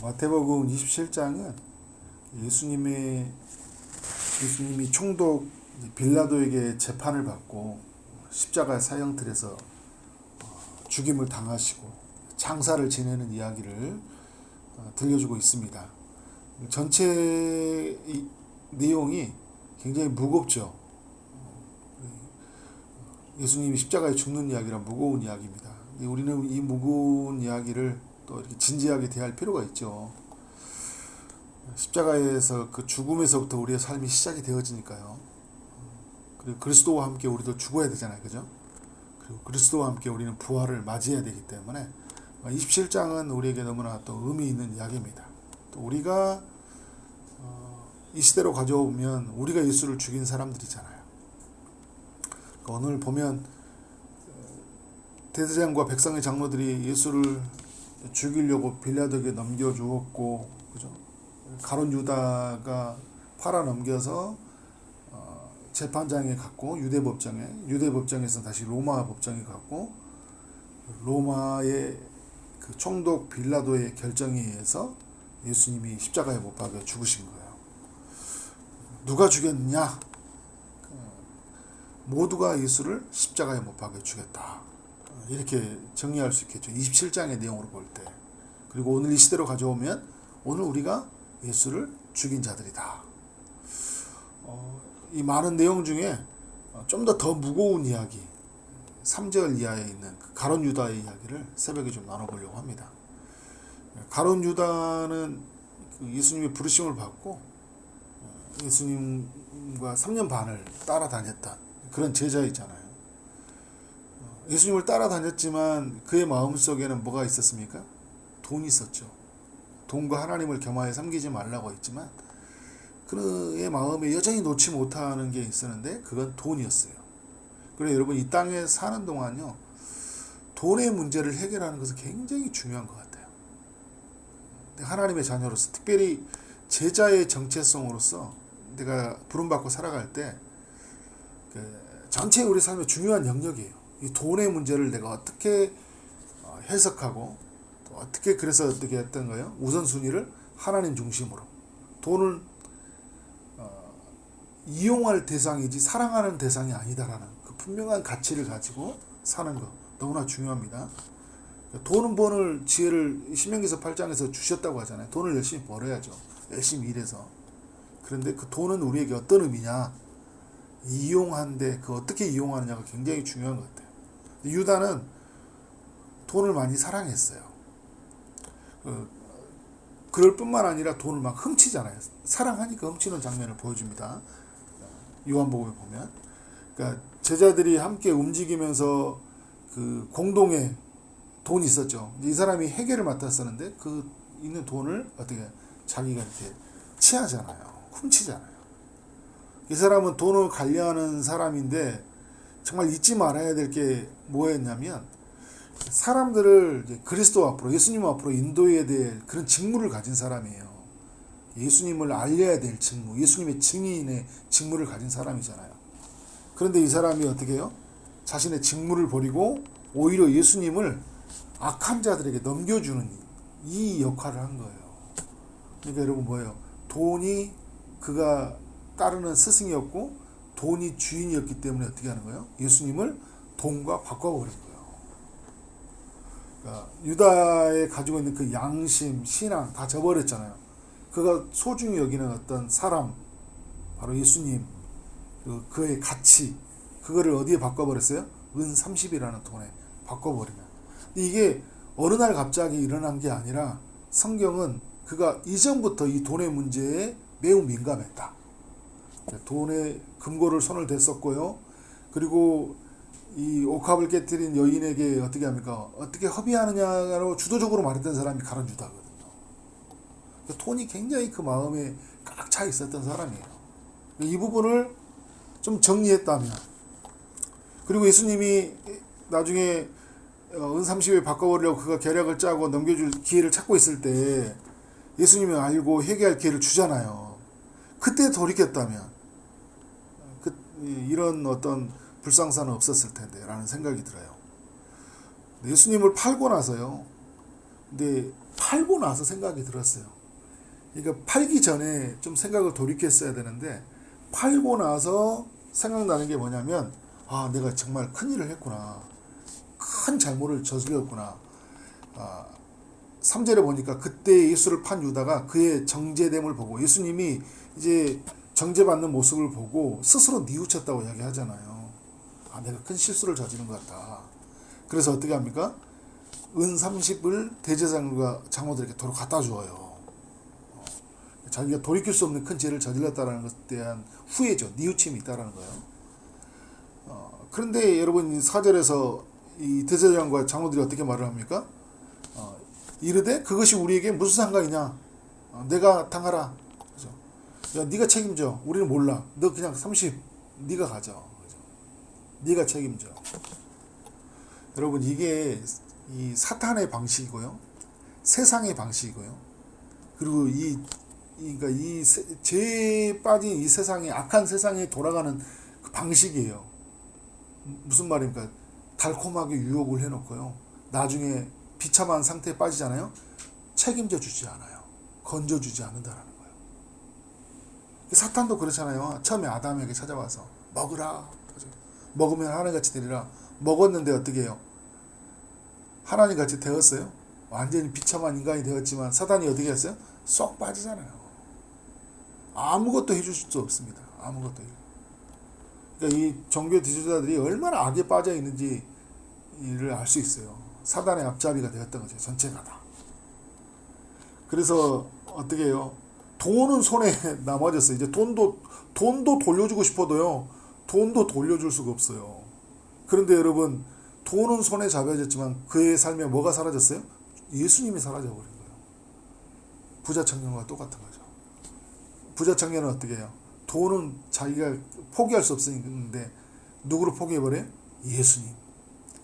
마태복음 27장은 예수님이 총독 빌라도에게 재판을 받고 십자가 사형틀에서 죽임을 당하시고 장사를 지내는 이야기를 들려주고 있습니다. 전체 내용이 굉장히 무겁죠. 예수님이 십자가에 죽는 이야기란 무거운 이야기입니다. 우리는 이 무거운 이야기를 또 이렇게 진지하게 대할 필요가 있죠. 십자가에서 그 죽음에서부터 우리의 삶이 시작이 되어지니까요. 그리고 그리스도와 함께 우리도 죽어야 되잖아요, 그죠? 그리고 그리스도와 함께 우리는 부활을 맞이해야 되기 때문에 27장은 우리에게 너무나 또 의미 있는 이야기입니다. 또 우리가 이 시대로 가져오면 우리가 예수를 죽인 사람들이잖아요. 오늘 보면 대제사장과 백성의 장로들이 예수를 죽이려고 빌라도에게 넘겨주었고, 그죠? 가룟 유다가 팔아 넘겨서 재판장에 갔고, 유대법정에서 다시 로마 법정에 갔고, 로마의 그 총독 빌라도의 결정에 의해서 예수님이 십자가에 못 박혀 죽으신 거예요. 누가 죽였느냐? 모두가 예수를 십자가에 못 박혀 죽였다. 이렇게 정리할 수 있겠죠. 27장의 내용으로 볼 때. 그리고 오늘 이 시대로 가져오면 오늘 우리가 예수를 죽인 자들이다. 이 많은 내용 중에 좀 더 무거운 이야기, 3절 이하에 있는 그 가룟 유다의 이야기를 새벽에 좀 나눠보려고 합니다. 가룟 유다는 예수님의 부르심을 받고 예수님과 3년 반을 따라다녔던 그런 제자이잖아요. 예수님을 따라다녔지만 그의 마음속에는 뭐가 있었습니까? 돈이 있었죠. 돈과 하나님을 겸하여 섬기지 말라고 했지만 그의 마음에 여전히 놓지 못하는 게 있었는데 그건 돈이었어요. 그래서 여러분 이 땅에 사는 동안요, 돈의 문제를 해결하는 것은 굉장히 중요한 것 같아요. 하나님의 자녀로서, 특별히 제자의 정체성으로서 내가 부름받고 살아갈 때 전체 우리 삶의 중요한 영역이에요. 이 돈의 문제를 내가 어떻게 해석하고 또 어떻게 그래서 어떻게 했던 거예요? 우선순위를 하나님 중심으로. 돈을 이용할 대상이지 사랑하는 대상이 아니다라는 그 분명한 가치를 가지고 사는 거 너무나 중요합니다. 돈은 버는 지혜를 신명기서 8장에서 주셨다고 하잖아요. 돈을 열심히 벌어야죠. 열심히 일해서. 그런데 그 돈은 우리에게 어떤 의미냐? 이용한데 그 어떻게 이용하느냐가 굉장히 중요한 것 같아요. 유다는 돈을 많이 사랑했어요. 그럴 뿐만 아니라 돈을 막 훔치잖아요. 사랑하니까 훔치는 장면을 보여줍니다. 요한복음에 보면. 그러니까 제자들이 함께 움직이면서 그 공동에 돈이 있었죠. 이 사람이 회계를 맡았었는데 그 있는 돈을 어떻게 자기가 이렇게 취하잖아요. 훔치잖아요. 이 사람은 돈을 관리하는 사람인데 정말 잊지 말아야 될 게 뭐였냐면 사람들을 이제 그리스도 앞으로, 예수님 앞으로 인도해야 될 그런 직무를 가진 사람이에요. 예수님을 알려야 될 직무, 예수님의 증인의 직무를 가진 사람이잖아요. 그런데 이 사람이 어떻게 해요? 자신의 직무를 버리고 오히려 예수님을 악한 자들에게 넘겨주는 이 역할을 한 거예요. 그러니까 여러분 뭐예요? 돈이 그가 따르는 스승이었고 돈이 주인이었기 때문에 어떻게 하는 거예요? 예수님을 돈과 바꿔버린 거예요. 그러니까 유다에 가지고 있는 그 양심, 신앙 다 저버렸잖아요. 그가 소중히 여기는 어떤 사람, 바로 예수님, 그의 가치, 그거를 어디에 바꿔버렸어요? 은 30이라는 돈에 바꿔버리면. 이게 어느 날 갑자기 일어난 게 아니라 성경은 그가 이전부터 이 돈의 문제에 매우 민감했다. 돈에 금고를 손을 댔었고요. 그리고 이 옥합을 깨뜨린 여인에게 어떻게 합니까? 어떻게 협의하느냐로 주도적으로 말했던 사람이 가룟 유다거든요. 돈이 굉장히 그 마음에 꽉 차 있었던 사람이에요. 이 부분을 좀 정리했다면, 그리고 예수님이 나중에 은 30에 바꿔버리려고 그가 계략을 짜고 넘겨줄 기회를 찾고 있을 때 예수님이 알고 회개할 기회를 주잖아요. 그때 돌이켰다면 이런 어떤 불상사는 없었을 텐데 라는 생각이 들어요. 예수님을 팔고 나서요. 근데 팔고 나서 생각이 들었어요. 그러니까 팔기 전에 좀 생각을 돌이켰어야 되는데 팔고 나서 생각나는 게 뭐냐면 아 내가 정말 큰일을 했구나. 큰 잘못을 저질렀구나. 3절에 보니까 그때 예수를 판 유다가 그의 정죄됨을 보고 예수님이 이제 정죄받는 모습을 보고 스스로 뉘우쳤다고 이야기하잖아요. 아 내가 큰 실수를 저지른 것 같다. 그래서 어떻게 합니까? 은 30을 대제사장과 장로들에게 도로 갖다 주어요. 자기가 돌이킬 수 없는 큰 죄를 저질렀다는 것에 대한 후회죠. 뉘우침이 있다는 거예요. 그런데 여러분 4절에서 이 대제사장과 장로들이 어떻게 말을 합니까? 이르되 그것이 우리에게 무슨 상관이냐? 내가 당하라. 그죠? 야 네가 책임져. 우리는 몰라. 너 그냥 30 네가 가져. 그죠? 네가 책임져. 여러분 이게 이 사탄의 방식이고요. 세상의 방식이고요. 그리고 그러니까 이 죄에 빠진 이 세상에 악한 세상에 돌아가는 그 방식이에요. 무슨 말입니까? 달콤하게 유혹을 해놓고요. 나중에 비참한 상태에 빠지잖아요. 책임져 주지 않아요. 건져주지 않는다라는 거예요. 사탄도 그렇잖아요. 처음에 아담에게 찾아와서 먹으라. 먹으면 하나님같이 되리라. 먹었는데 어떻게 해요? 하나님같이 되었어요. 완전히 비참한 인간이 되었지만 사탄이 어떻게 했어요? 쏙 빠지잖아요. 아무것도 해줄 수 없습니다. 아무것도. 그러니까 이 종교 지도자들이 얼마나 악에 빠져 있는지를 알 수 있어요. 사단의 앞잡이가 되었던 거죠. 전체가 다. 그래서 어떻게 해요? 돈은 손에 남아졌어요. 이제 돈도 돌려주고 싶어도요. 돈도 돌려줄 수가 없어요. 그런데 여러분 돈은 손에 잡혀졌지만 그의 삶에 뭐가 사라졌어요? 예수님이 사라져버린 거예요. 부자 청년과 똑같은 거죠. 부자 청년은 어떻게 해요? 돈은 자기가 포기할 수 없었는데 누구를 포기해버려요? 예수님.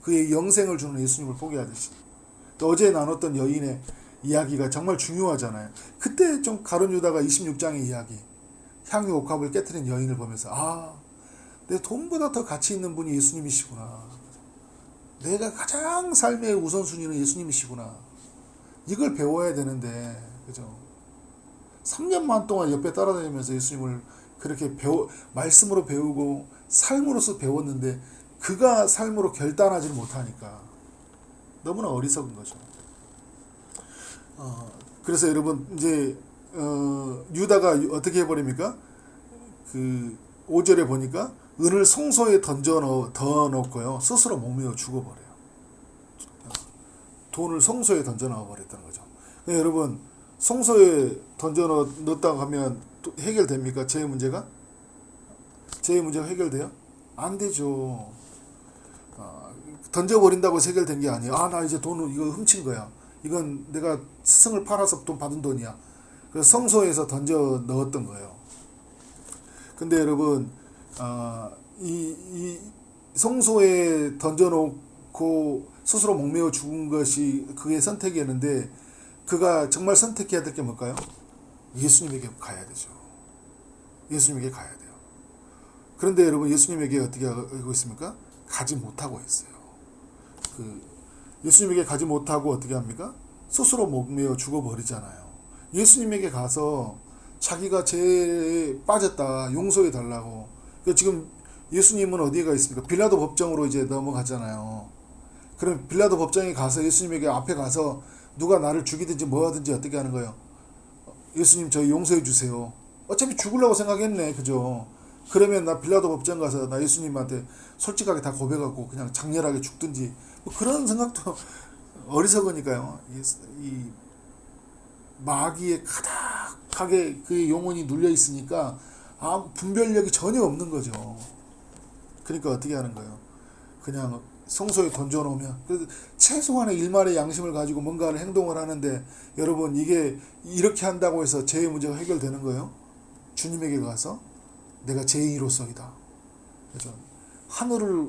그의 영생을 주는 예수님을 포기하듯이. 또 어제 나눴던 여인의 이야기가 정말 중요하잖아요. 그때 좀 가룟 유다가 26장의 이야기, 향유 옥합을 깨트린 여인을 보면서 아, 내 돈보다 더 가치 있는 분이 예수님이시구나. 내가 가장 삶의 우선순위는 예수님이시구나. 이걸 배워야 되는데, 그죠? 3년만 동안 옆에 따라다니면서 예수님을 그렇게 말씀으로 배우고 삶으로서 배웠는데 그가 삶으로 결단하지 못하니까 너무나 어리석은 거죠. 그래서 여러분 이제 유다가 어떻게 해버립니까? 그 5절에 보니까 은을 성소에 더 넣고요. 스스로 목매어 죽어버려요. 돈을 성소에 던져 넣어버렸다는 거죠. 그러니까 여러분 성소에 던져 넣었다고 하면 해결됩니까? 죄의 문제가? 죄의 문제가 해결돼요? 안 되죠. 던져버린다고 해서 해결된 게 아니에요. 아, 나 이제 돈을 이거 훔친 거야. 이건 내가 스승을 팔아서 돈 받은 돈이야. 그래서 성소에서 던져 넣었던 거예요. 근데 여러분, 이 성소에 던져놓고 스스로 목매어 죽은 것이 그의 선택이었는데 그가 정말 선택해야 될 게 뭘까요? 예수님에게 가야 되죠. 예수님에게 가야 돼요. 그런데 여러분 예수님에게 어떻게 하고 있습니까? 가지 못하고 있어요. 예수님에게 가지 못하고 어떻게 합니까? 스스로 목매어 죽어버리잖아요. 예수님에게 가서 자기가 죄에 빠졌다 용서해 달라고. 지금 예수님은 어디에 가 있습니까? 빌라도 법정으로 이제 넘어가잖아요. 그럼 빌라도 법정에 가서 예수님에게 앞에 가서 누가 나를 죽이든지 뭐 하든지 어떻게 하는 거예요? 예수님 저희 용서해 주세요. 어차피 죽으려고 생각했네. 그죠? 그러면 나 빌라도 법정 가서 나 예수님한테 솔직하게 다 고백하고 그냥 장렬하게 죽든지 뭐 그런 생각도 어리석으니까요. 이 마귀에 가득하게 그의 영혼이 눌려 있으니까 분별력이 전혀 없는 거죠. 그러니까 어떻게 하는 거예요? 그냥 성소에 던져놓으면 최소한의 일말의 양심을 가지고 뭔가를 행동을 하는데 여러분 이게 이렇게 한다고 해서 죄의 문제가 해결되는 거예요? 주님에게 가서 내가 죄인으로서이다. 그래서 하늘을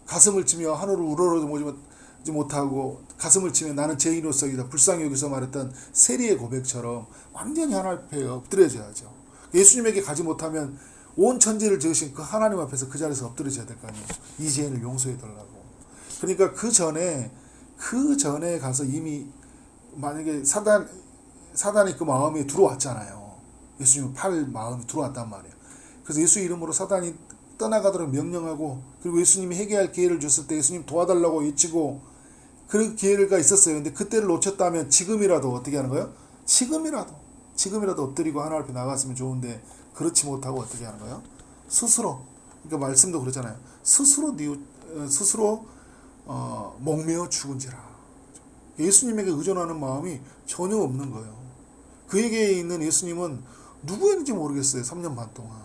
가슴을 치며 하늘을 우러러보지 못하고 가슴을 치며 나는 죄인으로서이다. 불쌍히 여기서 말했던 세리의 고백처럼 완전히 하나님 앞에 엎드려져야죠. 예수님에게 가지 못하면 온 천지를 지으신 그 하나님 앞에서 그 자리에서 엎드려져야 될 거 아니에요. 이 죄인을 용서해 달라고. 그러니까 그 전에 가서 이미 만약에 사단이 그 마음에 들어왔잖아요. 예수님 팔 마음이 들어왔단 말이에요. 그래서 예수 이름으로 사단이 떠나가도록 명령하고, 그리고 예수님이 해결할 기회를 줬을 때 예수님 도와달라고 외치고, 그 기회가 있었어요. 근데 그때를 놓쳤다면 지금이라도 어떻게 하는 거예요? 지금이라도 엎드리고 하나님 앞에 나갔으면 좋은데, 그렇지 못하고 어떻게 하는 거예요? 스스로, 그러니까 말씀도 그렇잖아요. 스스로 목매어 죽은지라. 예수님에게 의존하는 마음이 전혀 없는 거예요. 그에게 있는 예수님은 누구였는지 모르겠어요. 3년 반 동안.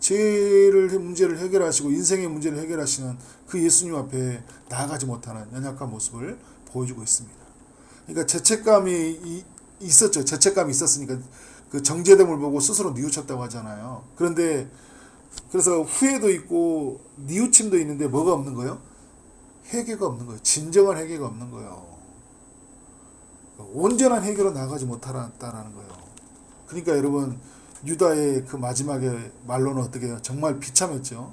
문제를 해결하시고 인생의 문제를 해결하시는 그 예수님 앞에 나아가지 못하는 연약한 모습을 보여주고 있습니다. 그러니까 죄책감이 있었죠. 죄책감이 있었으니까 그 정죄됨을 보고 스스로 뉘우쳤다고 하잖아요. 그래서 후회도 있고 뉘우침도 있는데 뭐가 없는 거예요? 회개가 없는 거예요. 진정한 회개가 없는 거예요. 온전한 회개로 나가지 못하다라는 거예요. 그러니까 여러분, 유다의 그 마지막에 말로는 어떻게 해요? 정말 비참했죠.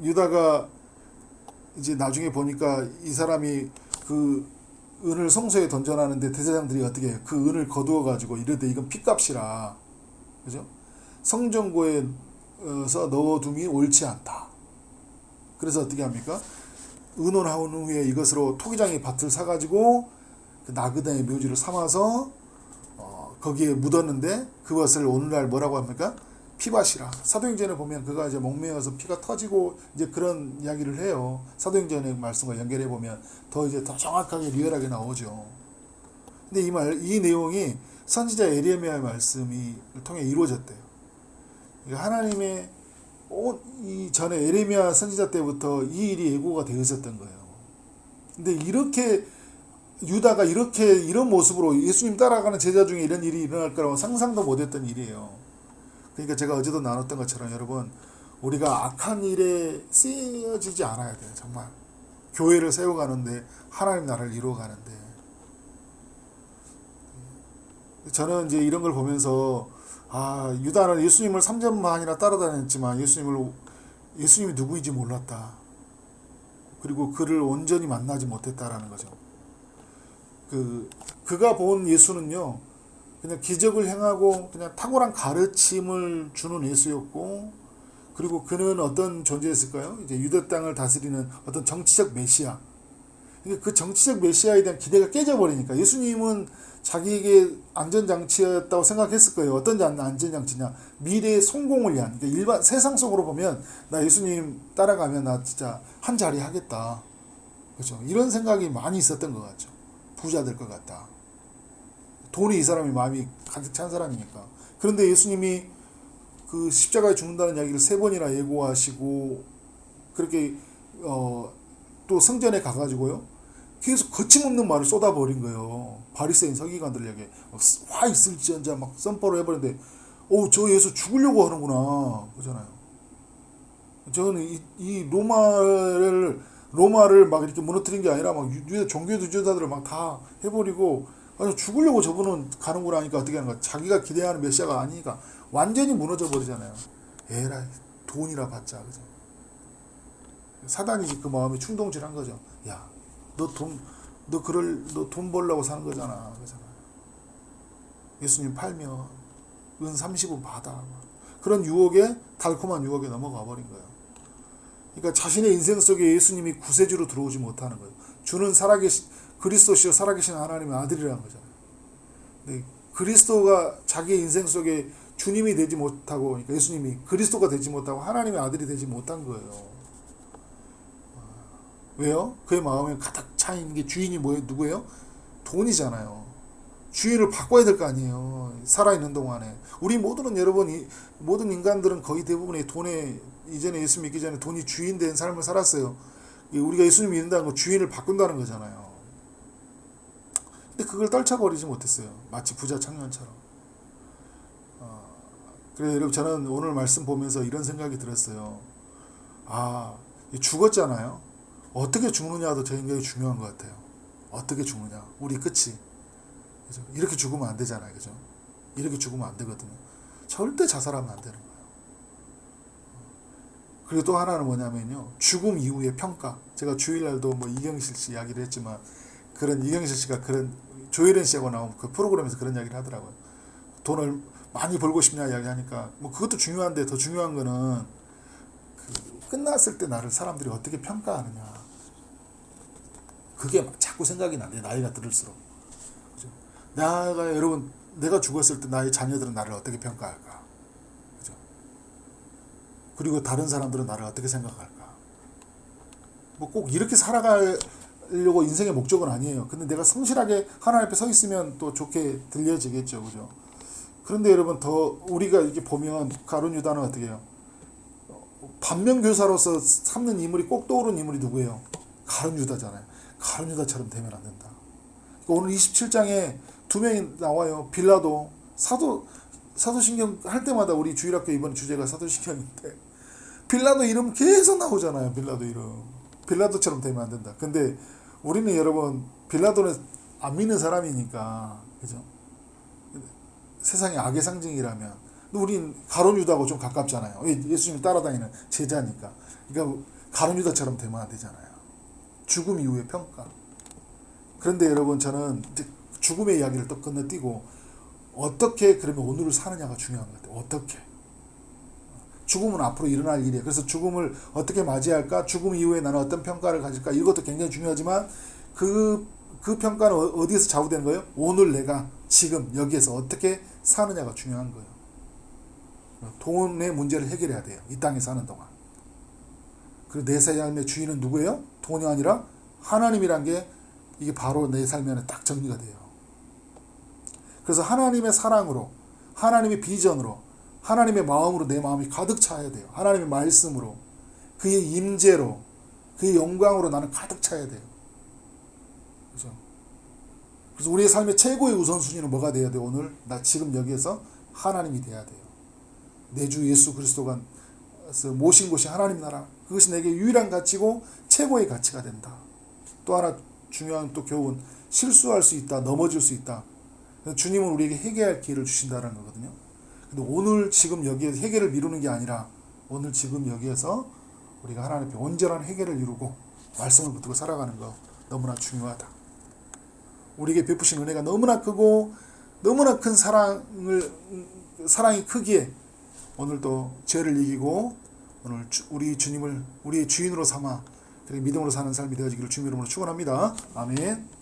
유다가 이제 나중에 보니까 이 사람이 그 은을 성소에 던져놨는데 대제사장들이 어떻게 해요? 그 은을 거두어 가지고 이르되 이건 핏값이라, 그죠? 성전고에서 넣어둠이 옳지 않다. 그래서 어떻게 합니까? 의논하온 후에 이것으로 토기장의 밭을 사가지고 그 나그네의 묘지를 삼아서 거기에 묻었는데, 그것을 오늘날 뭐라고 합니까? 피밭이라. 사도행전에 보면 그가 이제 목매어서 피가 터지고 이제 그런 이야기를 해요. 사도행전의 말씀과 연결해 보면 더 정확하게 리얼하게 나오죠. 근데 이 내용이 선지자 에레미야의 말씀을 통해 이루어졌대요. 그러니까 하나님의 이 전에 에레미야 선지자 때부터 이 일이 예고가 되어 있었던 거예요. 근데 이렇게 유다가 이런 모습으로 예수님 따라가는 제자 중에 이런 일이 일어날 거라고 상상도 못했던 일이에요. 그러니까 제가 어제도 나눴던 것처럼 여러분, 우리가 악한 일에 쓰여지지 않아야 돼요. 정말 교회를 세워가는데, 하나님 나라를 이루어가는데. 저는 이제 이런 걸 보면서 유다는 예수님을 3년 반이나 따라다녔지만 예수님이 누구인지 몰랐다. 그리고 그를 온전히 만나지 못했다라는 거죠. 그가 본 예수는요, 그냥 기적을 행하고 그냥 탁월한 가르침을 주는 예수였고, 그리고 그는 어떤 존재였을까요? 이제 유대 땅을 다스리는 어떤 정치적 메시아. 그 정치적 메시아에 대한 기대가 깨져버리니까, 예수님은 자기에게 안전장치였다고 생각했을 거예요. 어떤 안전장치냐? 미래의 성공을 위한. 그러니까 일반 세상 속으로 보면 나 예수님 따라가면 나 진짜 한 자리 하겠다. 그렇죠? 이런 생각이 많이 있었던 것 같죠. 부자 될 것 같다. 돈이 이 사람이 마음이 가득 찬 사람이니까. 그런데 예수님이 그 십자가에 죽는다는 이야기를 3번이나 예고하시고, 그렇게 또 성전에 가가지고요, 계속 거침없는 말을 쏟아버린 거예요. 바리새인 서기관들에게 화 있을지언자 막 선포를 해버렸는데, 저 예수 죽으려고 하는구나, 그러잖아요. 저는 이 로마를 막 이렇게 무너뜨린 게 아니라 막 종교 주지자들을 막 다 해버리고, 죽으려고 저분은 가는구나 하니까 어떻게 하는 거야? 자기가 기대하는 메시아가 아니니까 완전히 무너져 버리잖아요. 에라이, 돈이라 받자, 그죠? 사단이 그 마음에 충동질한 거죠. 야, 너 돈 벌려고 사는 거잖아, 그잖아요. 예수님 팔면 은 30은 받아. 그런 달콤한 유혹에 넘어가 버린 거예요. 그러니까 자신의 인생 속에 예수님이 구세주로 들어오지 못하는 거예요. 주는 그리스도시요 살아계신 하나님의 아들이라는 거잖아요. 근데 그리스도가 자기 인생 속에 주님이 되지 못하고, 그러니까 예수님이 그리스도가 되지 못하고 하나님의 아들이 되지 못한 거예요. 왜요? 그의 마음에 가득 차 있는 게 주인이 누구예요? 돈이잖아요. 주인을 바꿔야 될 거 아니에요. 살아있는 동안에. 우리 모든 인간들은 거의 대부분의 돈에, 이전에 예수 믿기 전에 돈이 주인 된 삶을 살았어요. 우리가 예수님 믿는다는 건 주인을 바꾼다는 거잖아요. 근데 그걸 떨쳐버리지 못했어요. 마치 부자 청년처럼. 그래서 여러분, 저는 오늘 말씀 보면서 이런 생각이 들었어요. 죽었잖아요. 어떻게 죽느냐도 굉장히 중요한 것 같아요. 어떻게 죽느냐. 우리 끝이. 그죠? 이렇게 죽으면 안 되잖아요. 그죠? 이렇게 죽으면 안 되거든요. 절대 자살하면 안 되는 거예요. 그리고 또 하나는 뭐냐면요, 죽음 이후의 평가. 제가 주일날도 이경실 씨 이야기를 했지만, 그런 이경실 씨가 그런 조혜련 씨하고 나온 그 프로그램에서 그런 이야기를 하더라고요. 돈을 많이 벌고 싶냐 이야기하니까 뭐 그것도 중요한데 더 중요한 거는 그 끝났을 때 나를 사람들이 어떻게 평가하느냐. 그게 자꾸 생각이 나네. 나이가 들을수록. 그죠? 여러분 내가 죽었을 때 나의 자녀들은 나를 어떻게 평가할까? 그죠? 그리고 다른 사람들은 나를 어떻게 생각할까? 뭐 꼭 이렇게 살아가려고 인생의 목적은 아니에요. 근데 내가 성실하게 하나님 앞에 서 있으면 또 좋게 들려지겠죠. 그죠? 그런데 여러분 더 우리가 이렇게 보면 가룟 유다는 어떻게 해요? 반면교사로서 삼는 인물이 꼭 떠오르는 인물이 누구예요? 가룟 유다잖아요. 가룟 유다처럼 되면 안 된다. 오늘 27장에 두 명이 나와요. 빌라도 사도신경 할 때마다 우리 주일학교 이번 주제가 사도신경인데 빌라도 이름 계속 나오잖아요. 빌라도 이름. 빌라도처럼 되면 안 된다. 근데 우리는 여러분 빌라도는 안 믿는 사람이니까 그죠? 세상의 악의 상징이라면 우린 가룟 유다하고 좀 가깝잖아요. 예수님 따라다니는 제자니까. 그러니까 가룟 유다처럼 되면 안 되잖아요. 죽음 이후의 평가. 그런데 여러분 저는 이제 죽음의 이야기를 또 건너뛰고 어떻게 그러면 오늘을 사느냐가 중요한 것 같아요. 어떻게. 죽음은 앞으로 일어날 일이에요. 그래서 죽음을 어떻게 맞이할까? 죽음 이후에 나는 어떤 평가를 가질까? 이것도 굉장히 중요하지만 그 평가는 어디에서 좌우되는 거예요? 오늘 내가 지금 여기에서 어떻게 사느냐가 중요한 거예요. 돈의 문제를 해결해야 돼요. 이 땅에 사는 동안. 그리고 내 삶의 주인은 누구예요? 돈이 아니라 하나님이란 게 이게 바로 내 삶 안에 딱 정리가 돼요. 그래서 하나님의 사랑으로, 하나님의 비전으로, 하나님의 마음으로 내 마음이 가득 차야 돼요. 하나님의 말씀으로, 그의 임재로, 그의 영광으로 나는 가득 차야 돼요. 그죠? 그래서 우리의 삶의 최고의 우선순위는 뭐가 돼야 돼요? 오늘 나 지금 여기에서 하나님이 돼야 돼요. 내 주 예수 그리스도가 모신 곳이 하나님 나라. 그것이 내게 유일한 가치고 최고의 가치가 된다. 또 하나 중요한 또 교훈. 실수할 수 있다. 넘어질 수 있다. 주님은 우리에게 회개할 기회를 주신다는 거거든요. 근데 오늘 지금 여기에서 회개를 미루는 게 아니라 오늘 지금 여기에서 우리가 하나님 앞에 온전한 회개를 이루고 말씀을 붙들고 살아가는 거 너무나 중요하다. 우리에게 베푸신 은혜가 너무나 크고 너무나 큰 사랑이 크기에 오늘도 죄를 이기고 오늘 우리 주님을 우리의 주인으로 삼아 믿음으로 사는 삶이 되어지기를 주님 이름으로 축원합니다. 아멘.